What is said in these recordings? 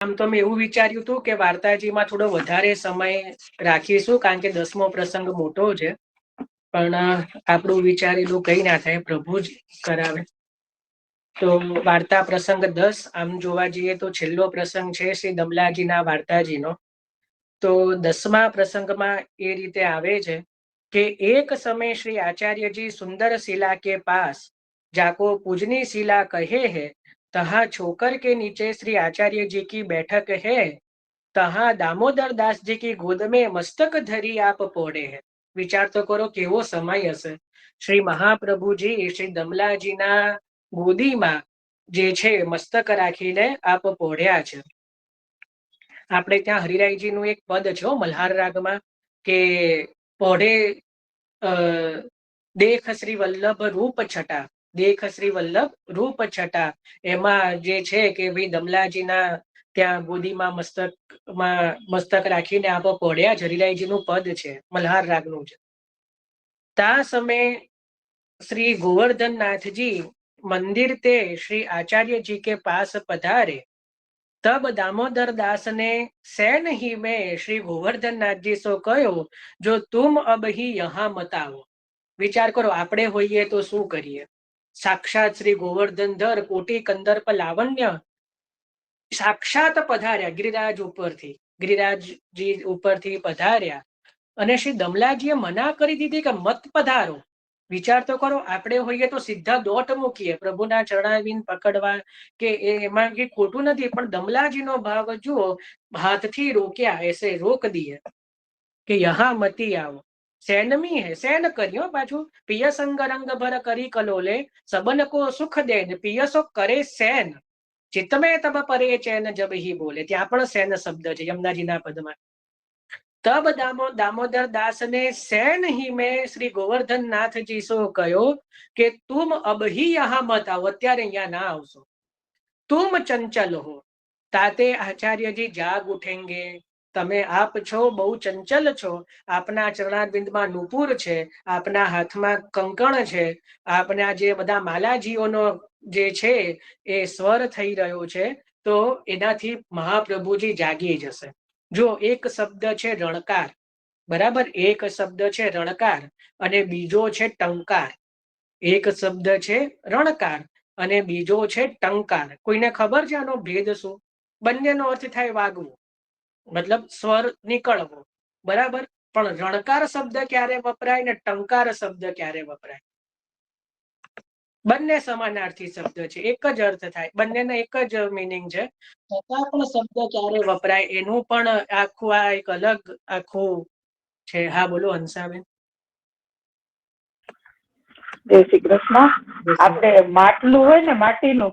આમ તો મેં એવું વિચાર્યું હતું કે વાર્તાજીમાં થોડો વધારે સમય રાખીશું, કારણ કે 10મો પ્રસંગ મોટો છે. પણ આપણું વિચારેલું કઈ ના થાય, પ્રભુ જ કરાવે. તો વાર્તા પ્રસંગ 10 આમ જોવા જઈએ તો છેલ્લો પ્રસંગ છે શ્રી દમલાજીના વાર્તાજીનો. તો 10મા પ્રસંગમાં એ રીતે આવે છે कि एक समय श्री आचार्य जी सुंदर शिला के पास जाको पूजनी शिला कहे है, तहाँ छोकर के नीचे श्री आचार्य जी की बैठक है, तहाँ दामोदर दास जी की गोद में मस्तक धरी आप पौड़े है. विचार तो करो केवो समय हશે. श्री महाप्रभुजी श्री दमलाजीના ગોદીમાં જે છે મસ્તક રાખીને આપ પોઢ્યા છે. આપણે ત્યાં હરિરાયજીનું એક પદ છે મલ્હાર રાગમાં કે પોઢે દેખ શ્રી વલ્લભ રૂપ છટા, દેખ શ્રી વલ્લભ રૂપ છટા. એમાં જે છે કે ભાઈ દમલાજીના ત્યાં ગોદીમાં મસ્તક રાખીને આપ પોઢ્યા. હરિરાયજીનું પદ છે, મલ્હાર રાગનું છે. તા સમય श्री गोवर्धन नाथ जी मंदिर ते श्री आचार्य जी के पास पधारे, तब दामोदर दास ने सैन ही में श्री गोवर्धन नाथ जी सो कहो, जो तुम अब ही यहाँ मत आओ. विचार करो આપણે હોઈએ તો શું કરીએ. સાક્ષાત શ્રી ગોવર્ધનધર કોટી કંદર્પ લાવણ્ય સાક્ષાત પધાર્યા ગિરિરાજજી ઉપરથી પધાર્યા અને શ્રી દમલાજીએ મના કરી દીધી કે મત પધારો. વિચાર તો કરો આપણે હોઈએ તો સીધા દોટ મૂકીએ પ્રભુના ચરણારવિંદ પકડવા, કે એમાં કઈ ખોટું નથી, પણ દમલાજીનો ભાવ જુઓ, હાથથી રોક્યા, એસે રોક દીએ કે યહાં મતી આવો. સૈનમી હે, સૈન કર્યો પાછું. પિયસંગ રંગ ભર કરી કલોલે, સબન કો સુખ દેન પિયસો કરે સૈન, ચિત્તમે તબ પરે ચૈન જબ હી બોલે. ત્યાં પણ સૈન શબ્દ છે યમુનાજીના પદમાં. तब दामोदर दास ने सैन ही में श्री गोवर्धन नाथ जी सो कहो कि तुम अब ही यहाँ मत आओ, અત્યારે અહીંયા ના આવશો. तुम चंचल हो, ताते आचार्य जी जाग उठेंगे. તમે આપ છો બહુ ચંચલ છો, આપના ચરણારવિંદમાં નુપુર છે, આપના હાથમાં કંકણ છે, આપના જે બધા માલાજીઓનો જે છે એ સ્વર થઈ રહ્યો છે, તો એનાથી મહાપ્રભુજી જાગી જશે. જો એક શબ્દ છે રણકાર, બરાબર, એક શબ્દ છે રણકાર અને બીજો છે ટંકાર. એક શબ્દ છે રણકાર અને બીજો છે ટંકાર. કોઈને ખબર છે આનો ભેદ શું? બંનેનો અર્થ થાય વાગવું, મતલબ સ્વર નીકળવો, બરાબર. પણ રણકાર શબ્દ ક્યારે વપરાય ને ટંકાર શબ્દ ક્યારે વપરાય? બંને સમાનાર્થી શબ્દ છે, એક જ અર્થ થાય, બંનેનો એક જ મીનિંગ છે. છતાં પણ શબ્દ ક્યારે વપરાય એનું પણ આખું આ એક અલગ આખું છે. હા બોલો હંસાબેન. જય શ્રી કૃષ્ણ. આપણે માટલું હોય ને માટીનું,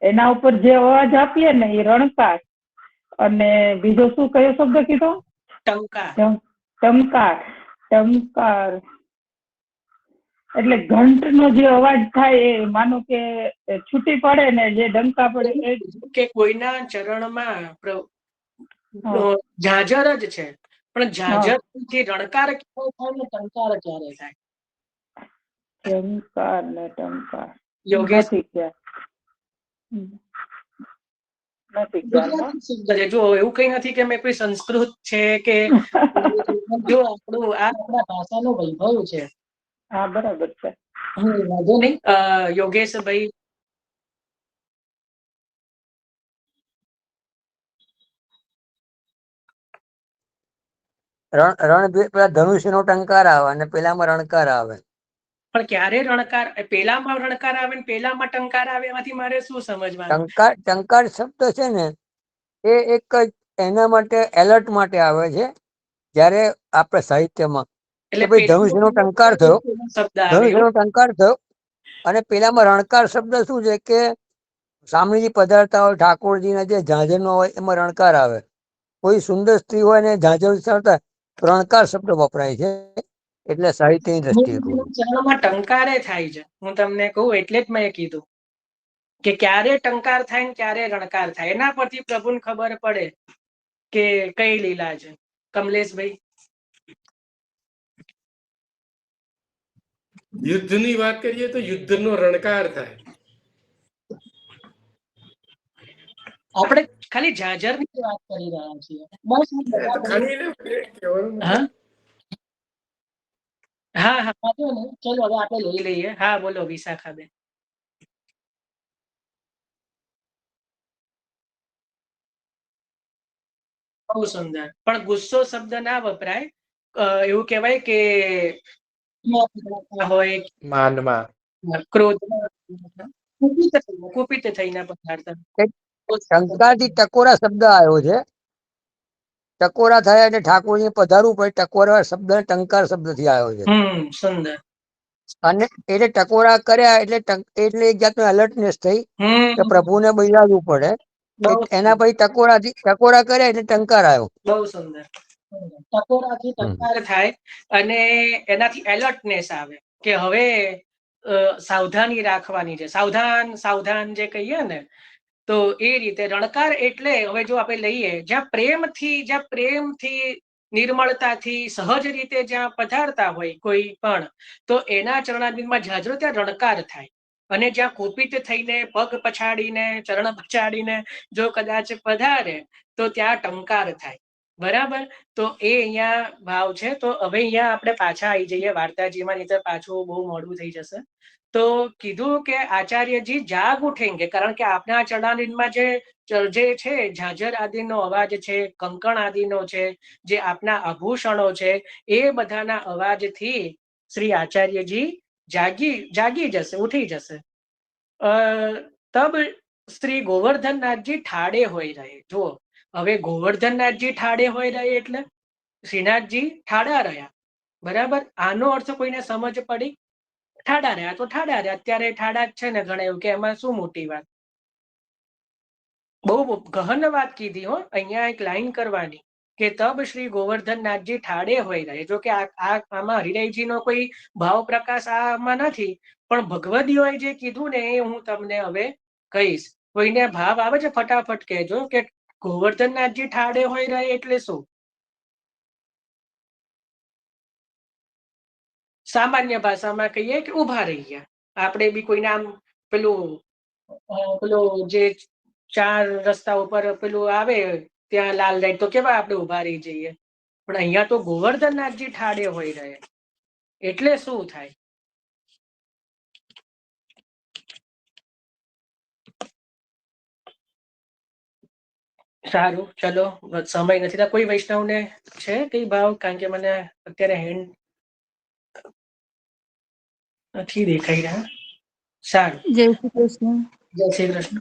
એના ઉપર જે અવાજ આપીએ ને એ રણકાર, અને બીજો શું કયો શબ્દ કીધો? ટંકાર. ટંકાર. ટંકાર એટલે ઘંટ નો જે અવાજ થાય એ માનો કે છૂટી પડે ને જે ડંકા પડે કે કોઈના ચરણમાં ઝાંઝર જ છે, પણ ઝાંઝર થી રણકાર ક્યારે થાય ને ટંકાર ક્યારે થાય? ટંકાર ને ટંકાર યોગેશ જો એવું કઈ નથી કે મેં કોઈ સંસ્કૃત છે કે જો આપણું આ આપણા ભાષાનો વૈભવ છે. હા બરાબર છે. વાંધો નહીં. યોગેશભાઈ. પેલા ધનુષ્ય નો ટંકાર આવે અને પેલામાં રણકાર આવે. પણ ક્યારે રણકાર, પેલામાં રણકાર આવે ને પેલામાં ટંકાર આવે, એમાંથી મારે શું સમજવાનું? ટંકાર શબ્દ છે ને એ એક જ એના માટે એલર્ટ માટે આવે છે. જયારે આપણે સાહિત્યમાં કે ભાઈ ધનુષ્ય નો ટંકાર થયો, ધનુષ્ય નો ટંકાર થયો, અને પેલામાં રણકાર શબ્દ શું છે કે સ્વામીજી પધારતા હોય, ઠાકોરજીના જે ઝાંઝર નો હોય એમાં રણકાર આવે. કોઈ સુંદર સ્ત્રી હોય ને ઝાંઝર વિચારતા રણકાર શબ્દ વપરાય છે. એટલે સાહિત્યની દ્રષ્ટિએ ચરણમાં ટંકારે થાય છે. હું તમને કહું એટલે જ મેં કીધું કે ક્યારે ટંકાર થાય ને ક્યારે રણકાર થાય, એના પરથી પ્રભુને ખબર પડે કે કઈ લીલા છે. કમલેશભાઈ. યુદ્ધની વાત કરીએ તો યુદ્ધનો રણકાર થાય. આપણે ખાલી ઝાઝરની વાત કરી રહ્યા છીએ. બસ હા હા હા વાંધો નહીં. ચલો હવે આપણે લઈ લઈએ. હા બોલો વિશાખાબેન. બહુ સુંદર. પણ ગુસ્સો શબ્દ ના વપરાય. એવું કહેવાય કે હોય માનમાં ક્રોધમાં કુપિત થઈને પધારતા. ટંકારથી ટકોરા શબ્દ આવ્યો છે. ટકોરા થયા એટલે ઠાકોરજી પધારવું પડે. ટકોરા શબ્દ ટંકાર શબ્દથી આવ્યો છે. સુંદર. અને એટલે ટકોરા કર્યા એટલે એક જાતનું એલર્ટનેસ થઈ કે પ્રભુને બિરાજવું પડે. એના પછી ટકોરા કર્યા એટલે ટંકાર આવ્યો. બહુ સુંદર. ટકોરાથી ટંકાર થાય અને એનાથી એલર્ટનેસ આવે કે હવે સાવધાની રાખવાની છે. સાવધાન સાવધાન જે કહીએ ને, તો એ રીતે રણકાર એટલે હવે જો આપણે લઈએ જ્યાં પ્રેમથી નિર્મળતાથી સહજ રીતે જ્યાં પધારતા હોય કોઈ પણ, તો એના ચરણારવિંદમાં જાજરો ત્યાં રણકાર થાય. અને જ્યાં કુપિત થઈને પગ પછાડીને ચરણ પછાડીને જો કદાચ પધારે તો ત્યાં ટંકાર થાય. બરાબર. તો એ અહીંયા ભાવ છે. તો હવે અહીંયા આપણે પાછા આવી જઈએ વાર્તાજીમાં, નહીં તો પાછું બહુ મોડું થઈ જશે. તો કીધું કે આચાર્યજી જાગ ઉઠેંગે, કારણ કે આપના ચરણારવિંદમાં જે છે ઝાંઝર આદિનો અવાજ છે, કંકણ આદિનો છે, જે આપના આભૂષણો છે, એ બધાના અવાજથી શ્રી આચાર્યજી જાગી જશે, ઉઠી જશે. તબ શ્રી ગોવર્ધનનાથજી ઠાડે હોય રહે. જુઓ, હવે ગોવર્ધનનાથજી ઠાડે હોય રહે એટલે શ્રીનાથજી ઠાડા રહ્યા. બરાબર. આનો અર્થ કોઈને સમજ પડી? ઠાડા રહ્યા તો ઠાડા રહ્યા. અત્યારે ઠાડા જ છે ને ઘણા, એવું કે એમાં શું મોટી વાત. બહુ ગહન વાત કીધી હો. અહીંયા એક લાઈન કરવાની કે તબ શ્રી ગોવર્ધનનાથજી ઠાડે હોય રહે. જો કે આમાં હરિરાયજીનો કોઈ ભાવ પ્રકાશ આમાં નથી, પણ ભગવદીઓએ જે કીધું ને એ હું તમને હવે કહીશ. કોઈને ભાવ આવે છે ફટાફટ કહેજો કે ગોવર્ધનનાથજી ઠાડે હોય રહે એટલે શું? સામાન્ય ભાષામાં કહીએ કે ઉભા રહી ગયા. આપણે બી કોઈ નામ પેલું જે 4 રસ્તા ઉપર પેલું આવે ત્યાં લાલ લાઈટ, તો કેવા આપણે ઉભા રહી જઈએ. પણ અહીંયા તો ગોવર્ધનનાથજી ઠાડે હોય રહે એટલે શું થાય? સારું, ચલો સમય નથી. કોઈ વૈષ્ણવને છે કઈ ભાવ? કારણ કે મને અત્યારે હેન્ડ નથી દેખાઈ રહ્યા. સારું, जय श्री कृष्ण। જય શ્રી કૃષ્ણ.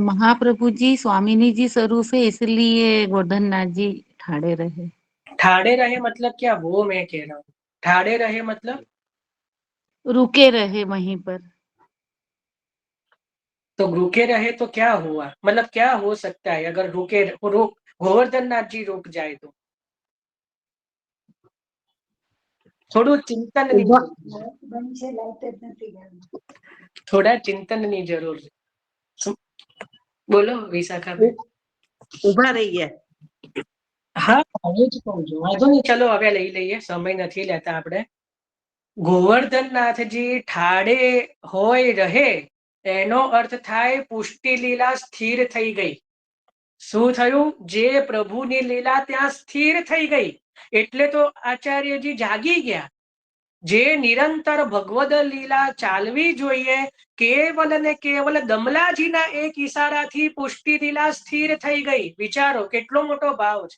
महाप्रभु जी स्वामिनी जी स्वरूप है, इसलिए गोवर्धननाथ जी ठाड़े रहे। ठाड़े रहे मतलब क्या, वो मैं कह रहा हूँ. ठाड़े रहे मतलब रुके रहे वहीं पर। तो रुके रहे तो क्या हुआ, मतलब क्या हो सकता है अगर गोवर्धननाथ जी रुक जाए तो? થોડું ચિંતનની જરૂર છે. બોલો વિશાખાબેન. ઉભા રહી ગયા. હા, એ જ કહું છું. વાંધો નહીં, ચલો હવે લઈ લઈએ, સમય નથી લેતા આપણે. ગોવર્ધનનાથજી ઠાડે હોય રહે એનો અર્થ થાય પુષ્ટિ લીલા સ્થિર થઈ ગઈ. શું થયું? જે પ્રભુની લીલા ત્યાં સ્થિર થઈ ગઈ એટલે તો આચાર્યજી જાગી ગયા. જે નિરંતર ભગવદ લીલા ચાલવી જોઈએ, કેવલ ને કેવલ દમલાજીના એક ઈશારાથી પુષ્ટિ લીલા સ્થિર થઈ ગઈ. વિચારો કેટલો મોટો ભાવ છે.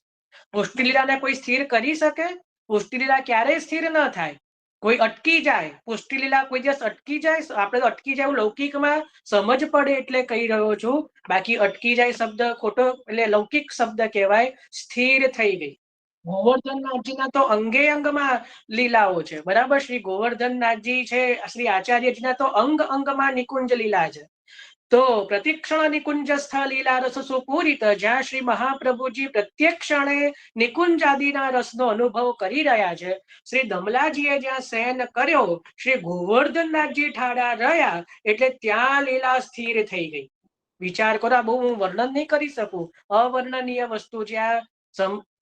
પુષ્ટિ લીલાને કોઈ સ્થિર કરી શકે? પુષ્ટિ લીલા ક્યારેય સ્થિર ન થાય. કોઈ અટકી જાય, પુષ્ટિ લીલા કોઈ દિવસ અટકી જાય? આપણે તો અટકી જાય લૌકિકમાં સમજ પડે એટલે કહી રહ્યો છું. બાકી અટકી જાય શબ્દ ખોટો, એટલે લૌકિક શબ્દ કહેવાય. સ્થિર થઈ ગઈ. ગોવર્ધનનાથજીના તો અંગે અંગમાં લીલાઓ છે. બરાબર. શ્રી ગોવર્ધનનાથજી છે, શ્રી આચાર્યજીના તો અંગ અંગમાં નિકુંજ લીલા છે. તો પ્રતિક્ષણ નિકુંજસ્થ લીલા રસ સુપૂરિત, જ્યાં શ્રી મહાપ્રભુજી પ્રત્યેક ક્ષણે નિકુંજ આદિના રસનો અનુભવ કરી રહ્યા છે. શ્રી દમલાજીએ જ્યાં શયન કર્યો, શ્રી ગોવર્ધનનાથજી ઠાડા રહ્યા એટલે ત્યાં લીલા સ્થિર થઈ ગઈ. વિચાર કરો. બહુ હું વર્ણન નહીં કરી શકું. અવર્ણનીય વસ્તુ. જ્યાં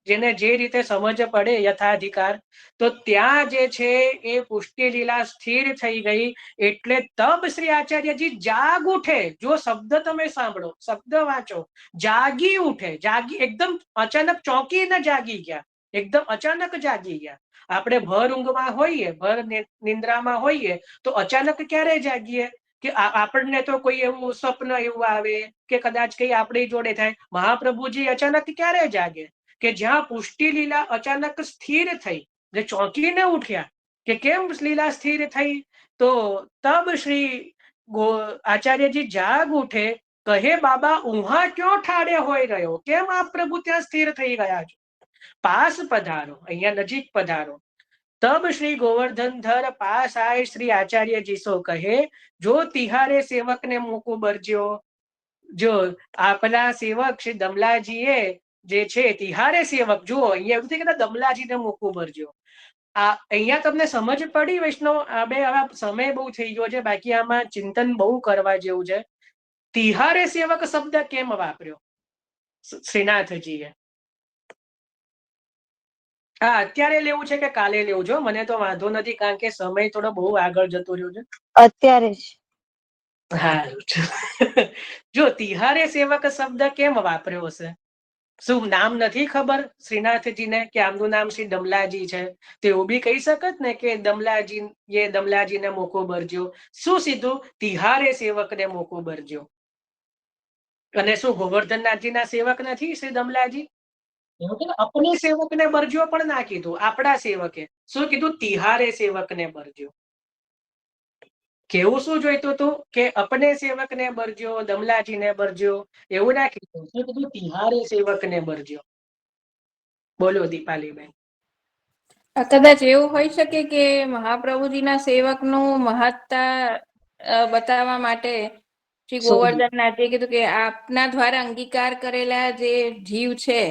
જેને જે રીતે સમજ પડે યથાધિકાર, તો ત્યાં જે છે એ પુષ્ટિ લીલા સ્થિર થઈ ગઈ. એટલે તબ શ્રી આચાર્યજી જાગ ઉઠે. જો શબ્દ તમે સાંભળો, શબ્દ વાંચો, જાગી ઉઠે. જાગી એકદમ અચાનક ચોંકીને જાગી ગયા, એકદમ અચાનક જાગી ગયા. આપણે ભર ઊંઘમાં હોઈએ, ભર નિંદ્રામાં હોઈએ તો અચાનક ક્યારે જાગીએ કે આપણને તો કોઈ એવું સ્વપ્ન એવું આવે કે કદાચ કઈ આપણી જોડે થાય. મહાપ્રભુજી અચાનક ક્યારે જાગે કે જ્યાં પુષ્ટિ લીલા અચાનક સ્થિર થઈ, જે ચોંકીને ઉઠ્યા કે કેમ લીલા સ્થિર થઈ. તો તબ શ્રી આચાર્યજી જાગ ઉઠે, કહે બાબા ઉહા ક્યો ઠાડે હોય રહ્યો, કેમ આ પ્રભુ ત્યાં સ્થિર થઈ ગયા છો, પાસ પધારો, અહીંયા નજીક પધારો. તબ શ્રી ગોવર્ધનધર પાસ આય શ્રી આચાર્યજી સો કહે, જો તિહારે સેવક ને મૂકું બરજ્યો. જો આપના સેવક શ્રી દમલાજીએ જે છે તિહારે સેવક, જુઓ અહીંયા એવું કે દમલાજીને મૂકું બરજ્યો. અહીંયા તમને સમજ પડી વૈષ્ણવ? બે આવા સમય બહુ થઈ ગયો છે, બાકી આમાં ચિંતન બહુ કરવા જેવું છે. તિહારે સેવક શબ્દ કેમ વાપર્યો શ્રીનાથજીએ? હા, અત્યારે લેવું છે કે કાલે લેવું છે? મને તો વાંધો નથી, કારણ કે સમય થોડો બહુ આગળ જતો રહ્યો છે. અત્યારે જ. હા, જો તિહારે સેવક શબ્દ કેમ વાપર્યો હશે? શું નામ નથી ખબર શ્રીનાથજીને કે આમનું નામ શ્રી દમલાજી છે? તો એવું બી કહી શકત ને કે દમલાજીને મોકો બરજ્યો. શું સીધું તિહારે સેવકને મોકો બરજ્યો? અને શું ગોવર્ધનનાથજીના સેવક નથી શ્રી દમલાજી? અપને સેવકને બરજ્યો પણ ના કીધું, આપણા સેવકે શું કીધું? તિહારે સેવકને બરજ્યો. કેવું શું જોઈતું હતું કે અપને સેવકને બરજ્યો, દમલાજીને બરજ્યો, એવું ના કીધું. શું કીધું? તિહારે સેવકને બરજ્યો. બોલો દીપાલીબેન. કદાચ એવું હોઈ શકે કે મહાપ્રભુજીના સેવકનું મહત્તા બતાવવા માટે શ્રી ગોવર્ધનનાથે કીધું કે આપના દ્વારા અંગીકાર કરેલા જે જીવ છે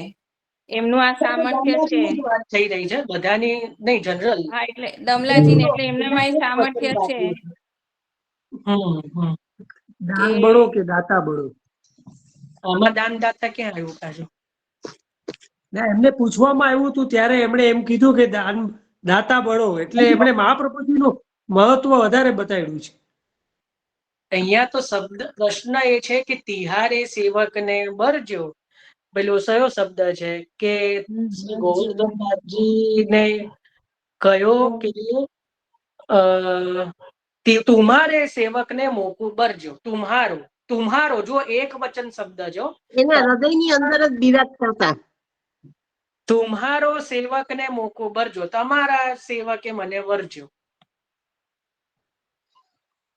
એમનું આ સામર્થ્ય છે. વાત થઈ રહી છે બધાની નહીં, જનરલ. હા, એટલે દમલાજીને એટલે એમનામાં એ સામર્થ્ય છે દાન બળો કે દાતા બળો? આમાં દાન દાતા ક્યાં આવ્યું પાછું? ના, એમને પૂછવામાં આવ્યું હતું ત્યારે એમણે એમ કીધું કે દાન દાતા બળો, એટલે એમણે મહાપ્રભુજીનું મહત્વ વધારે બતાવ્યું છે. અહીંયા તો શબ્દ પ્રશ્ન એ છે કે તિહારે સેવકને બરજો. પેલો કયો શબ્દ છે કે ગોવર્ધનનાથજીને કયો કે તુમ્હારે સેવકને મોકું બરજો. તુમ્હારો, તુમ્હારો જો એક વચન શબ્દ જો એના હૃદયની અંદર જ બિરાજતા હતા. તુમ્હારો સેવકને મોકું બરજો, તમારા સેવકે મને વરજો.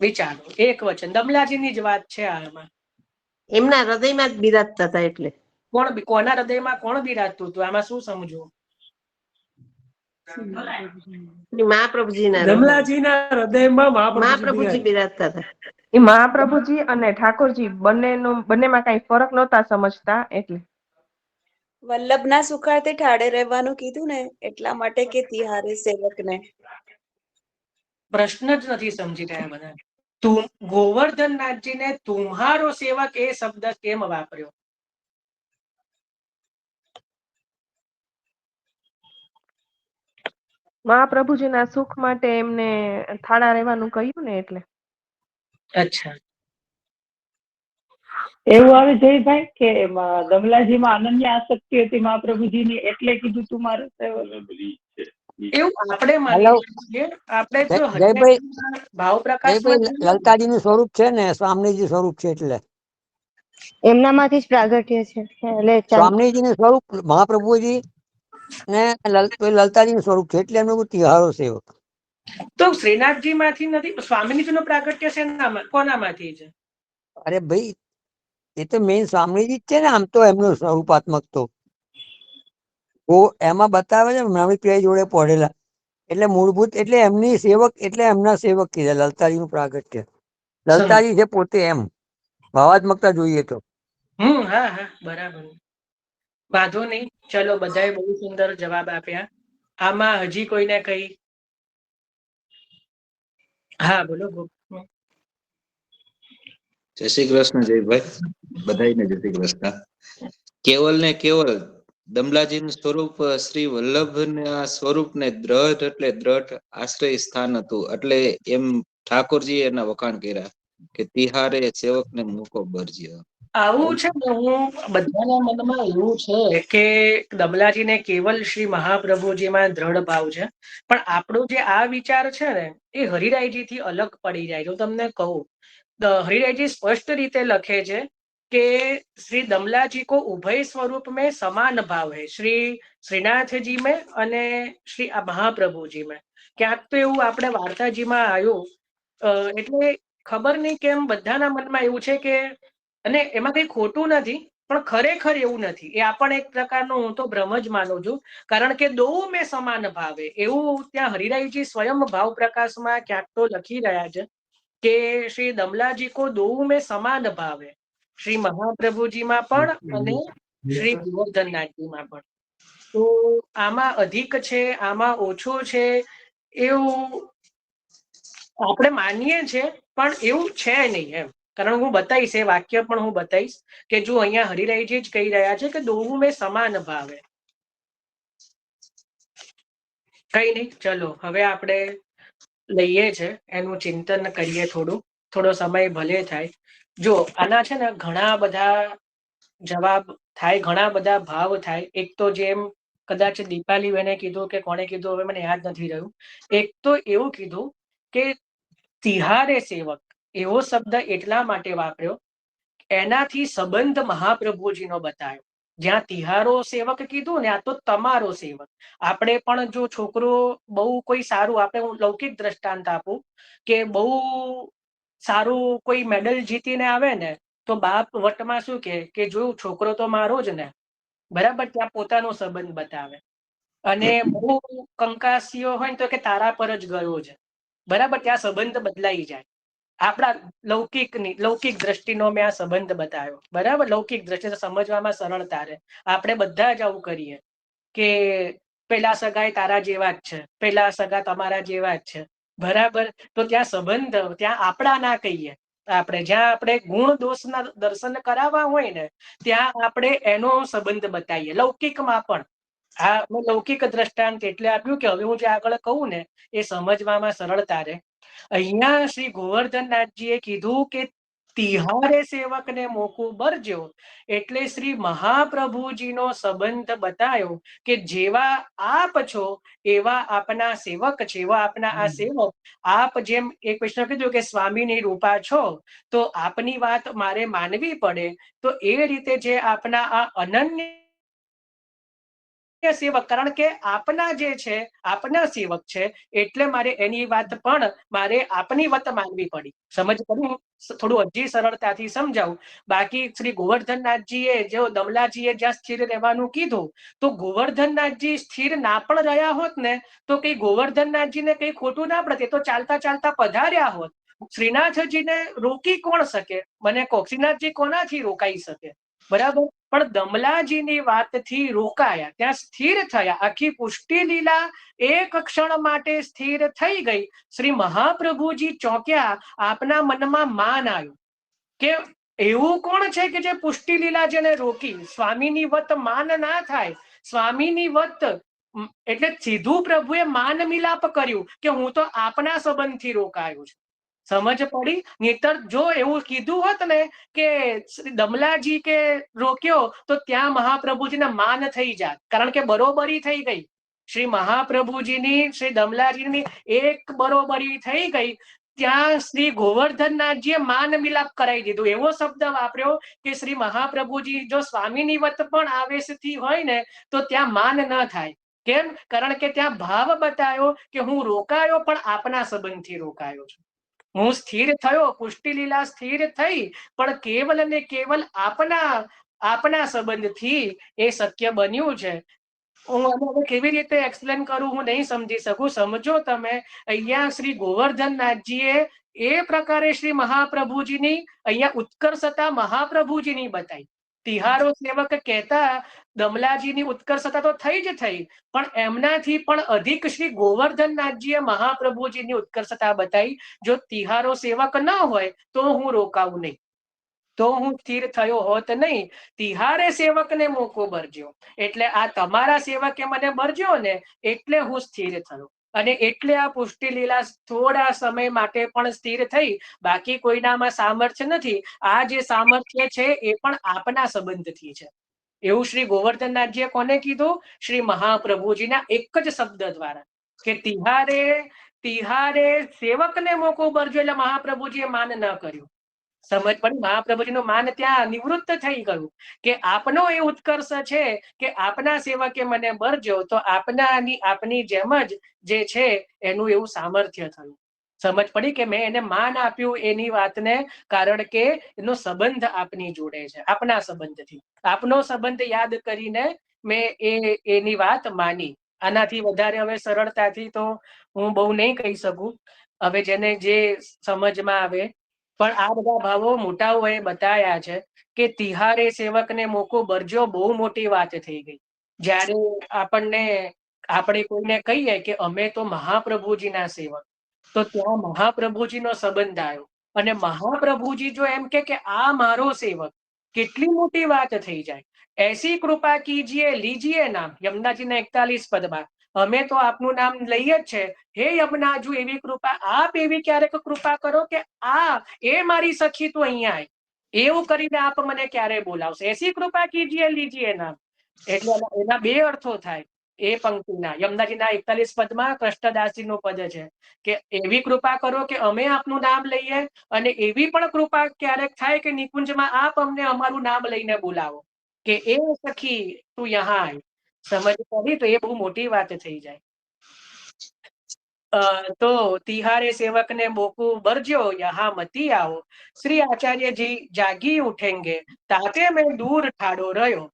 વિચારો, એક વચન. દમલાજીની જ વાત છે આમાં. એમના હૃદયમાં જ બિરાજતા હતા. એટલે કોના હૃદયમાં કોણ બિરાજતું હતું? આમાં શું સમજવું? મહાપ્રભુજીના દમલાજીના હૃદયમાં મહાપ્રભુજી બિરાજતા હતા. એ મહાપ્રભુજી અને ઠાકોરજી બંનેમાં કઈ ફરક નહોતા સમજતા, એટલે વલ્લભના સુખાર્થે ઠાડે રહેવાનું કીધું ને, એટલા માટે કે તિહારે સેવકને. પ્રશ્ન જ નથી સમજી રહ્યા બધા. ગોવર્ધનનાથજીને તુમ્હારો સેવક એ શબ્દ કેમ વાપર્યો? મહાપ્રભુજીના સુખ માટે એમને થાળા રહેવાનું કહ્યું ને, એટલે. અચ્છા, એવું આવે જયભાઈ કે દમલાજીમાં અનન્ય આસક્તિ હતી મહાપ્રભુજીની, એટલે કીધું તું મારો સેવક. એવું આપણે માનીએ છીએ. આપણે જો ભાવ પ્રકાશમાં લલતાજીનું સ્વરૂપ છે ને, સ્વામીજી સ્વરૂપ છે, એટલે એમનામાંથી જ પ્રાગટ્ય છે. સ્વામીજીનું સ્વરૂપ મહાપ્રભુજી ને લલતાજીનું સ્વરૂપ છે, એટલે એમનું તિહારો સેવક. તો શ્રીનાથજી માંથી નથી, સ્વામીજીનું પ્રાગટ્ય છે કોનામાંથી છે? અરે ભાઈ, એ તો મેઇન સ્વામીજી જ છે ને. આમ તો એમનું સ્વરૂપાત્મક તો એમાં બતાવે છે, નવી પેઢી જોડે પડેલા. એટલે મૂળભૂત એટલે એમની સેવક, એટલે એમના સેવક કીધા લલતાજીનું પ્રાગટ્ય. લલતાજી છે પોતે, એમ ભાવાત્મકતા જોઈએ તો. હા હા, બરાબર. વાંધો નહીં, ચલો, બધાએ બહુ સુંદર જવાબ આપ્યા. આમાં હજી કોઈને કઈ? હા, બોલો. જય શ્રી કૃષ્ણ જયભાઈ, બધાને જય શ્રી કૃષ્ણ. કેવલ ને કેવલ દમલાજીનું સ્વરૂપ શ્રી વલ્લભના સ્વરૂપને દ્રઢ એટલે દ્રઢ આશ્રય સ્થાન હતું. એટલે એમ ઠાકોરજીએ એના વખાણ કર્યા કે તિહારે સેવકને મૂકો બરજ્યો. આવું છે ને, હું બધાના મનમાં એવું છે કે દમલાજીને કેવલ શ્રી મહાપ્રભુજીમાં દ્રઢ ભાવ છે, પણ આપણો જે આ વિચાર છે ને એ હરિરાયજી થી અલગ પડી જાય. જો તમને કહું, હરિરાયજી સ્પષ્ટ રીતે લખે છે કે શ્રી दमलाजी को उभय स्वरूप में समान भाव है, श्री श्रीनाथजी में અને શ્રી મહાપ્રભુજી में. ક્યાંક તો એવું આપણે વાર્તાજીમાં આવ્યું, એટલે ખબર નહીં કેમ બધાના મનમાં એવું છે કે, અને એમાં કઈ ખોટું નથી, પણ ખરેખર એવું નથી. એ પણ એક પ્રકારનો હું તો ભ્રમ જ માનું છું, કારણ કે દો મેં સમાન ભાવે એવું ત્યાં હરિરાયજી સ્વયં ભાવ પ્રકાશમાં ક્યાંક તો લખી રહ્યા છે કે શ્રી दमलाजी को दो में સમાન ભાવે, શ્રી મહાપ્રભુજીમાં પણ અને શ્રી ગોવર્ધનનાથજીમાં પણ. તો આમાં અધિક છે, આમાં ઓછો છે એવું આપણે માનીએ છીએ, પણ એવું છે નહીં એમ. કારણ હું બતાવીશ, એ વાક્ય પણ હું બતાવીશ કે જો અહીંયા હરિરાયજી જ કહી રહ્યા છે કે દોવું મેં સમાન ભાવે. કઈ નહીં, ચલો હવે આપણે લઈએ છે એનું ચિંતન કરીએ. થોડો સમય ભલે થાય. જો આના છે ને ઘણા બધા જવાબ થાય, ઘણા બધા ભાવ થાય. એક તો જેમ કદાચ દીપાલી બેને કીધું કે કોણે કીધું હવે મને યાદ નથી રહ્યું, એક તો એવું કીધું કે તિહારે સેવક એવો શબ્દ એટલા માટે વાપર્યો, એનાથી સંબંધ મહાપ્રભુજીનો બતાવ્યો. જ્યાં તિહારો સેવક કીધું ને, આ તો તમારો સેવક. આપણે પણ જો છોકરો બહુ કોઈ સારું, આપણે હું લૌકિક દ્રષ્ટાંત આપું કે બહુ સારું કોઈ મેડલ જીતીને આવે ને, તો બાપ વટમાં શું કે જોયું છોકરો તો મારો જ ને, બરાબર. ત્યાં પોતાનો સંબંધ બતાવે. અને બહુ કંકાસીઓ હોય ને તો કે તારા પર જ ગયો છે, બરાબર. ત્યાં સંબંધ બદલાઈ જાય. આપણા લૌકિક દ્રષ્ટિનો મેં આ સંબંધ બતાવ્યો, બરાબર. લૌકિક દ્રષ્ટિ સમજવામાં સરળતા રહે. આપણે બધા જ આવું કરીએ કે પેલા સગા તારા જેવા જ છે, પેલા સગા તમારા જેવા જ છે, બરાબર. તો ત્યાં સંબંધ, ત્યાં આપણા ના કહીએ આપણે, જ્યાં આપણે ગુણ દોષના દર્શન કરાવવા હોય ને ત્યાં આપણે એનો સંબંધ બતાવીએ. લૌકિકમાં પણ આ મેં લૌકિક દ્રષ્ટાંત એટલે આપ્યું કે હવે હું જે આગળ કહું ને એ સમજવામાં સરળતા રહે. અહીંયા શ્રી ગોવર્ધનનાથજીએ કીધું કે તિહારે સેવકને મોકું બરજો, એટલે શ્રી મહાપ્રભુજીનો સંબંધ બતાવ્યો કે જેવા આપ છો એવા આપના સેવક છે, એવા આપના આ સેવક. આપ જેમ એક કૃષ્ણ કીધું કે સ્વામીની રૂપા છો, તો આપની વાત મારે માનવી પડે. તો એ રીતે જે આપના આ અનન્ય સેવક, કારણ કે આપના જે છે આપના સેવક છે, એટલે મારે એની વાત પણ મારે આપની વાત માનવી પડી. સમજ પડી? થોડું હજી સરળતાથી સમજાવું. બાકી શ્રી ગોવર્ધનનાથજીએ જો દમલાજીએ જ્યાં સ્થિર રહેવાનું કીધું, તો ગોવર્ધનનાથજી સ્થિર ના પણ રહ્યા હોત ને તો કઈ ગોવર્ધનનાથજીને કઈ ખોટું ના પડે, તો ચાલતા ચાલતા પધાર્યા હોત. શ્રીનાથજીને રોકી કોણ શકે? મને કહો, શ્રીનાથજી કોનાથી રોકાઈ શકે? બરાબર. પણ દમલાજીની વાતથી રોકાયા, ત્યાં સ્થિર થયા. આખી પુષ્ટિ લીલા એક ક્ષણ માટે સ્થિર થઈ ગઈ. શ્રી મહાપ્રભુજી ચોંક્યા, આપના મનમાં માન આવ્યું કે એવું કોણ છે કે જે પુષ્ટિ લીલા જેને રોકી? સ્વામીની વત માન ના થાય. સ્વામીની વત એટલે સીધું પ્રભુએ માન મિલાપ કર્યું કે હું તો આપના સંબંધથી રોકાયો છું. સમજ પડી? નહીતર જો એવું કીધું હોત ને કે દમલાજી કે રોક્યો, તો ત્યાં મહાપ્રભુજીના માન થઈ જાત, કારણ કે બરોબરી થઈ ગઈ. શ્રી મહાપ્રભુજીની શ્રી દમલાજીની એક બરોબરી થઈ ગઈ. ત્યાં શ્રી ગોવર્ધનનાથજીએ માન મિલાપ કરાવી દીધું. એવો શબ્દ વાપર્યો કે શ્રી મહાપ્રભુજી જો સ્વામીની વત પણ આવેશથી હોય ને તો ત્યાં માન ન થાય. કેમ? કારણ કે ત્યાં ભાવ બતાવ્યો કે હું રોકાયો પણ આપના સંબંધથી રોકાયો છું. હું સ્થિર થયો, પુષ્ટિ લીલા સ્થિર થઈ, પણ કેવલ અને કેવલ આપના સંબંધથી એ શક્ય બન્યું છે. હું આને કેવી રીતે એક્સપ્લેન કરું હું નહીં સમજી શકું. સમજો તમે. અહીંયા શ્રી ગોવર્ધનનાથજીએ એ પ્રકારે શ્રી મહાપ્રભુજીની અહીંયા ઉત્કર્ષતા મહાપ્રભુજીની બતાવી. તિહારો સેવક કહેતા દમલાજીની ઉત્કર્ષતા તો થઈ જ થઈ, પણ એમનાથી પણ અધિક શ્રી ગોવર્ધનનાથજીએ મહાપ્રભુજીની ઉત્કર્ષતા બતાવી. જો તિહારો સેવક ન હોય તો હું રોકાવું નહીં. તો હું સ્થિર થયો હોત નહીં, તિહારે સેવકને મોકો બરજ્યો. એટલે આ તમારા સેવકે મને બરજ્યો ને એટલે હું સ્થિર થયો. અને એટલે આ પુષ્ટિ લીલા થોડા સમય માટે પણ સ્થિર થઈ, બાકી કોઈનામાં સામર્થ્ય નથી. આ જે સામર્થ્ય છે એ પણ આપના સંબંધથી છે. એવું શ્રી ગોવર્ધનનાથજીએ કોને કીધું? શ્રી મહાપ્રભુજીના એક જ શબ્દ દ્વારા, કે તિહારે સેવકને મોકો બરજો. એટલે મહાપ્રભુજીએ માન ન કર્યું. સમજ પડી? મહાપ્રભુજીનું માન ત્યાં નિવૃત્ત થઈ ગયું કે આપનો એ ઉત્કર્ષ છે કે આપના સેવકે મને બરજો, તો આપની જેમ જ જે છે એનું એવું સામર્થ્ય થયું. સમજ પડી કે મેં એને માન આપ્યું એની વાતને, કારણ કે એનો સંબંધ આપની જોડે છે, આપના સંબંધથી. આપનો સંબંધ યાદ કરીને મેં એની વાત માની. આનાથી વધારે હવે સરળતાથી તો હું બહુ નહીં કહી શકું, હવે જેને જે સમજમાં આવે. પણ આ બધા ભાવો મોટાઓએ બતાવ્યા છે કે તિહારે સેવકને મોકો બરજો બહુ મોટી વાત થઈ ગઈ. જ્યારે આપણે કોઈને કહીએ કે અમે તો મહાપ્રભુજીના સેવક, તો ત્યાં મહાપ્રભુજીનો સંબંધ આવ્યો. અને મહાપ્રભુજી જો એમ કે આ મારો સેવક, કેટલી મોટી વાત થઈ જાય. એસી કૃપા કીજીએ લીજીએ નામ, યમુનાજીના 41 પદમાં. અમે તો આપનું નામ લઈએ જ છે. હે યમુનાજુ, એવી કૃપા આપ એવી ક્યારેક કૃપા કરો કે એ મારી સખી તો અહીંયા આવી, એવું કરીને આપ મને ક્યારે બોલાવશે. એસી કૃપા કીજીએ લીજીએ નામ. એટલે એના બે અર્થો થાય એ પંક્તિના. યમુનાજીના 41 પદમાં કૃષ્ણદાસજીનું પદ છે કે એવી કૃપા કરો કે અમે આપનું નામ લઈએ, અને એવી પણ કૃપા ક્યારેક થાય કે નિકુંજમાં આપ અમને અમારું નામ લઈને બોલાવો કે એ સખી તું યહાં આવી. સમજ પડી? તો એ બહુ મોટી વાત થઈ જાય. તો તિહારે સેવકને મોકો બરજો, યહાં મતી આવો. શ્રી આચાર્યજી જાગી ઉઠેંગે, તાતે મેં દૂર ઠાડો રહ્યો.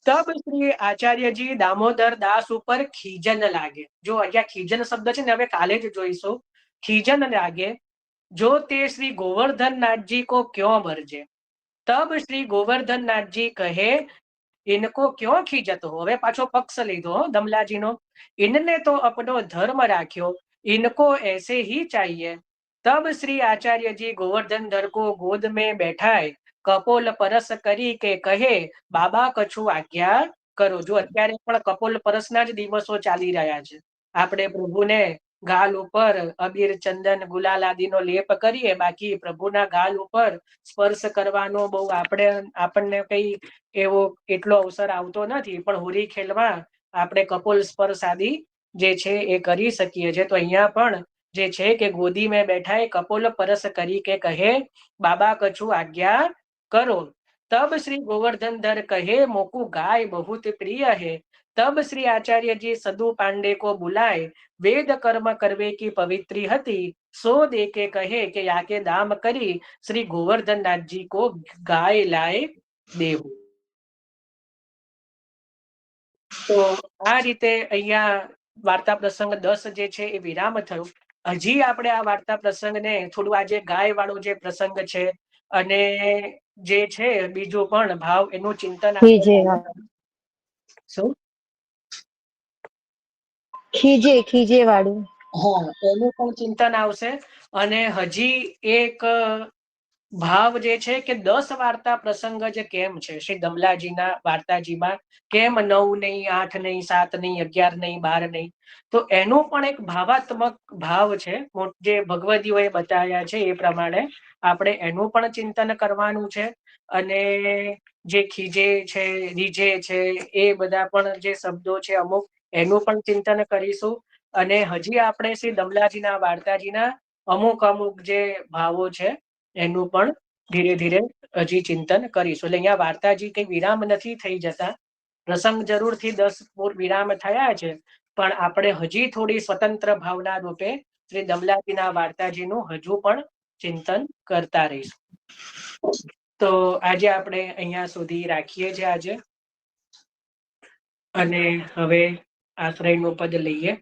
તબ શ્રી આચાર્યજી દામોદર દાસ ઉપર ખીજન લાગે. જો અહીંયા ખીજન શબ્દ છે ને, હવે કાલે જ જોઈશું. ખીજન લાગે જો તે શ્રી ગોवर्धननाथजी को क्यों बरजे. तब श्री गोवर्धननाथजी कहे, इनको क्यों खीजत हो. હવે પાછો પક્ષ લીધો દમલાજીનો. इनने तो अपनो धर्म राख्यो, इनको ऐसे ही चाहिए. तब श्री आचार्य जी गोवर्धनधर को गोद में बैठाए, કપોલ પરસ કરી કે કહે, બાબા કछु આજ્ઞા કરો. જો અત્યારે પણ કપોલ પરસના જ દિવસો ચાલી રહ્યા છે. આપણે પ્રભુને ગાલ ઉપર અબીર ચંદન ગુલાલ આદિનો લેપ કરીએ, બાકી પ્રભુના ગાલ ઉપર સ્પર્શ કરવાનો બહુ આપણને કઈ એવો એટલો અવસર આવતો નથી. પણ હોળી ખેલમાં આપણે કપોલ સ્પર્શ આદિ જે છે એ કરી શકીએ છીએ. તો અહીંયા પણ જે છે કે ગોદી में बैठा कपोल परस करी के कहे, बाबा कछु आज्ञा करो. तब श्री गोवर्धनधर कहे, मोकू गाय बहुत प्रिय है. तब श्री आचार्य जी सदु पांडे को बुलाए, वेद कर्म करवे की पवित्री हती, सो दे के कहे કે યાકે દામ કરી શ્રી ગોवर्धननाथजी को गाय लाए देવું. તો આ રીતે અહીંયા વાર્તા પ્રસંગ 10 જે છે એ વિરામ થયો. હજી આપણે આ વાર્તા પ્રસંગને થોડું આજે ગાય વાળો જે પ્રસંગ છે અને જે છે બીજો પણ ભાવ એનું ચિંતન શું ખીજે વાળું, હા, એનું પણ ચિંતન આવશે. અને હજી એક ભાવ જે છે કે 10 વાર્તા પ્રસંગ જ કેમ છે શ્રી દમલાજીના વાર્તાજીમાં, કેમ 9 નહીં, 8 નહીં, 7 નહીં, 11 નહીં, 12 નહીં. તો એનું પણ એક ભાવાત્મક ભાવ છે જે ભગવદીઓએ બતાવ્યા છે. એ પ્રમાણે આપણે એનું પણ ચિંતન કરવાનું છે. અને જે ખીજે છે, રીજે છે, એ બધા પણ જે શબ્દો છે અમુક, એનું પણ ચિંતન કરીશું. અને હજી આપણે શ્રી દમલાજીના વાર્તાજીના અમુક જે ભાવો છે એનું પણ ધીરે ધીરે હજી ચિંતન કરીશું. એટલે અહીંયા વાર્તાજી કઈ વિરામ નથી થઈ જતા. પ્રસંગ જરૂરથી 10 વિરામ થયા છે, પણ આપણે હજી થોડી સ્વતંત્ર ભાવના રૂપે શ્રી દમલાજીના વાર્તાજીનું હજુ પણ ચિંતન કરતા રહીશું. તો આજે આપણે અહીંયા સુધી રાખીએ છીએ આજે. અને હવે આશ્રયનું પદ લઈએ.